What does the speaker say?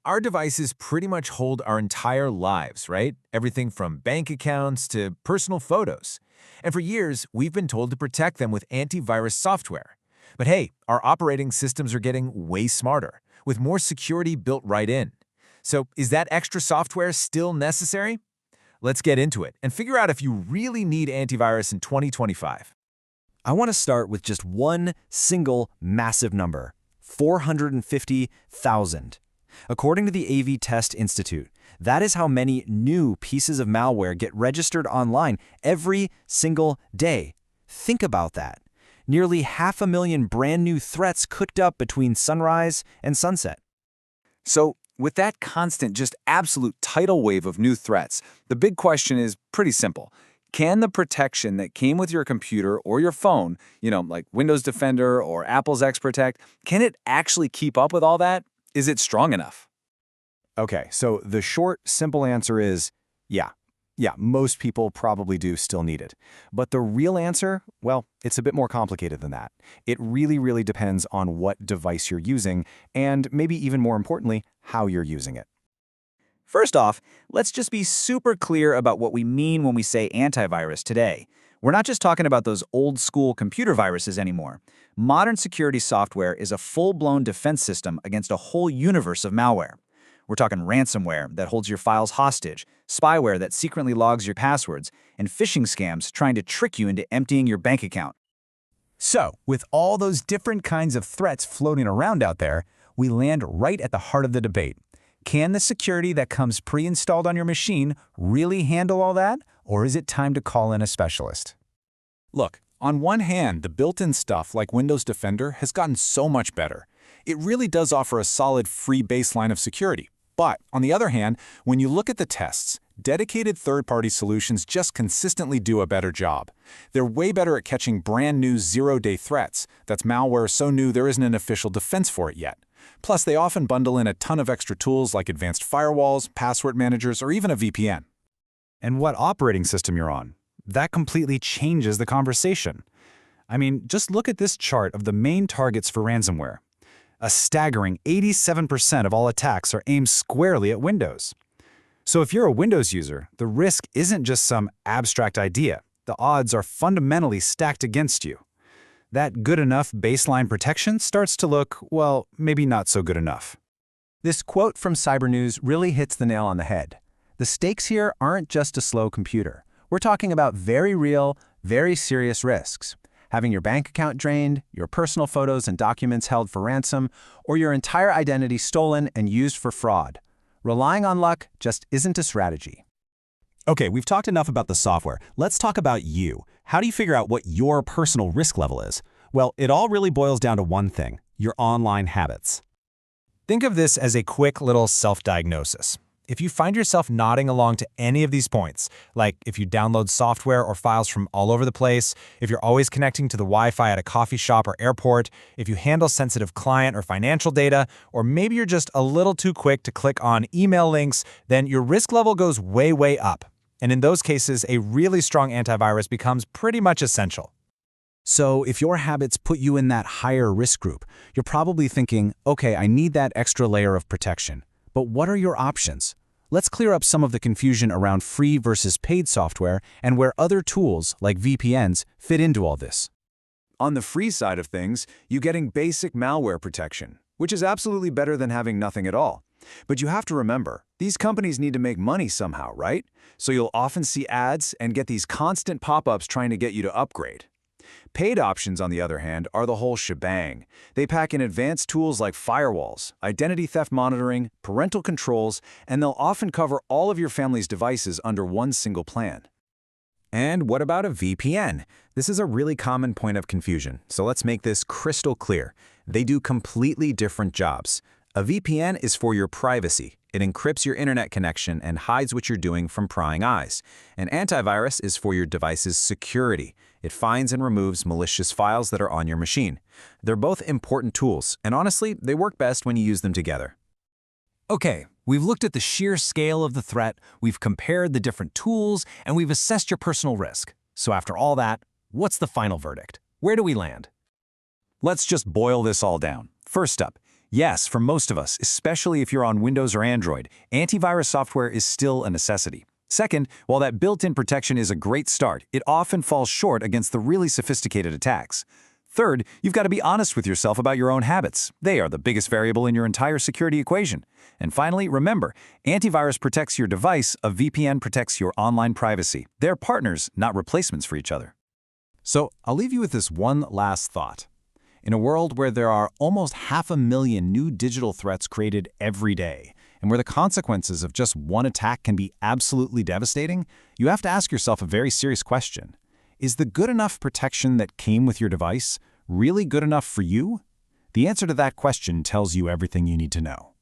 Our devices pretty much hold our entire lives, right? Everything from bank accounts to personal photos. And for years, we've been told to protect them with antivirus software. But hey, our operating systems are getting way smarter, with more security built right in. So is that extra software still necessary? Let's get into it and figure out if you really need antivirus in 2025. I want to start with just one single massive number, 450,000. According to the AV Test Institute, that is how many new pieces of malware get registered online every single day. Think about that. Nearly 500,000 brand new threats cooked up between sunrise and sunset. So, with that constant, just absolute tidal wave of new threats, the big question is pretty simple. Can the protection that came with your computer or your phone, like Windows Defender or Apple's XProtect, can it actually keep up with all that? Is it strong enough? Okay, so the short, simple answer is yeah. Yeah, most people probably do still need it. But the real answer, well, it's a bit more complicated than that. It really depends on what device you're using, and maybe even more importantly, how you're using it. First off, let's just be super clear about what we mean when we say antivirus today. We're not just talking about those old-school computer viruses anymore. Modern security software is a full-blown defense system against a whole universe of malware. We're talking ransomware that holds your files hostage, spyware that secretly logs your passwords, and phishing scams trying to trick you into emptying your bank account. So, with all those different kinds of threats floating around out there, we land right at the heart of the debate. Can the security that comes pre-installed on your machine really handle all that, or is it time to call in a specialist? Look, on one hand, the built-in stuff like Windows Defender has gotten so much better. It really does offer a solid free baseline of security. But, on the other hand, when you look at the tests, dedicated third-party solutions just consistently do a better job. They're way better at catching brand new zero-day threats. That's malware so new there isn't an official defense for it yet. Plus, they often bundle in a ton of extra tools like advanced firewalls, password managers, or even a VPN. And what operating system you're on? That completely changes the conversation. I mean, just look at this chart of the main targets for ransomware. A staggering 87% of all attacks are aimed squarely at Windows. So if you're a Windows user, the risk isn't just some abstract idea. The odds are fundamentally stacked against you. That good enough baseline protection starts to look, well, maybe not so good enough. This quote from Cyber News really hits the nail on the head. The stakes here aren't just a slow computer. We're talking about very real, very serious risks. Having your bank account drained, your personal photos and documents held for ransom, or your entire identity stolen and used for fraud. Relying on luck just isn't a strategy. Okay, we've talked enough about the software. Let's talk about you. How do you figure out what your personal risk level is? Well, it all really boils down to one thing: your online habits. Think of this as a quick little self-diagnosis. If you find yourself nodding along to any of these points, like if you download software or files from all over the place, if you're always connecting to the Wi-Fi at a coffee shop or airport, if you handle sensitive client or financial data, or maybe you're just a little too quick to click on email links, then your risk level goes way up. And in those cases, a really strong antivirus becomes pretty much essential. So if your habits put you in that higher risk group, you're probably thinking, okay, I need that extra layer of protection. But what are your options? Let's clear up some of the confusion around free versus paid software and where other tools, like VPNs, fit into all this. On the free side of things, you're getting basic malware protection, which is absolutely better than having nothing at all. But you have to remember, these companies need to make money somehow, right? So you'll often see ads and get these constant pop-ups trying to get you to upgrade. Paid options, on the other hand, are the whole shebang. They pack in advanced tools like firewalls, identity theft monitoring, parental controls, and they'll often cover all of your family's devices under one single plan. And what about a VPN? This is a really common point of confusion, so let's make this crystal clear. They do completely different jobs. A VPN is for your privacy. It encrypts your internet connection and hides what you're doing from prying eyes. An antivirus is for your device's security. It finds and removes malicious files that are on your machine. They're both important tools, and honestly, they work best when you use them together. Okay, we've looked at the sheer scale of the threat, we've compared the different tools, and we've assessed your personal risk. So after all that, what's the final verdict? Where do we land? Let's just boil this all down. First up, Yes, for most of us, especially if you're on Windows or Android, antivirus software is still a necessity. Second, while that built-in protection is a great start, it often falls short against the really sophisticated attacks. Third, you've got to be honest with yourself about your own habits. They are the biggest variable in your entire security equation. And finally, remember, antivirus protects your device, a VPN protects your online privacy. They're partners, not replacements for each other. So I'll leave you with this one last thought. In a world where there are almost 500,000 new digital threats created every day, and where the consequences of just one attack can be absolutely devastating, you have to ask yourself a very serious question. Is the good enough protection that came with your device really good enough for you? The answer to that question tells you everything you need to know.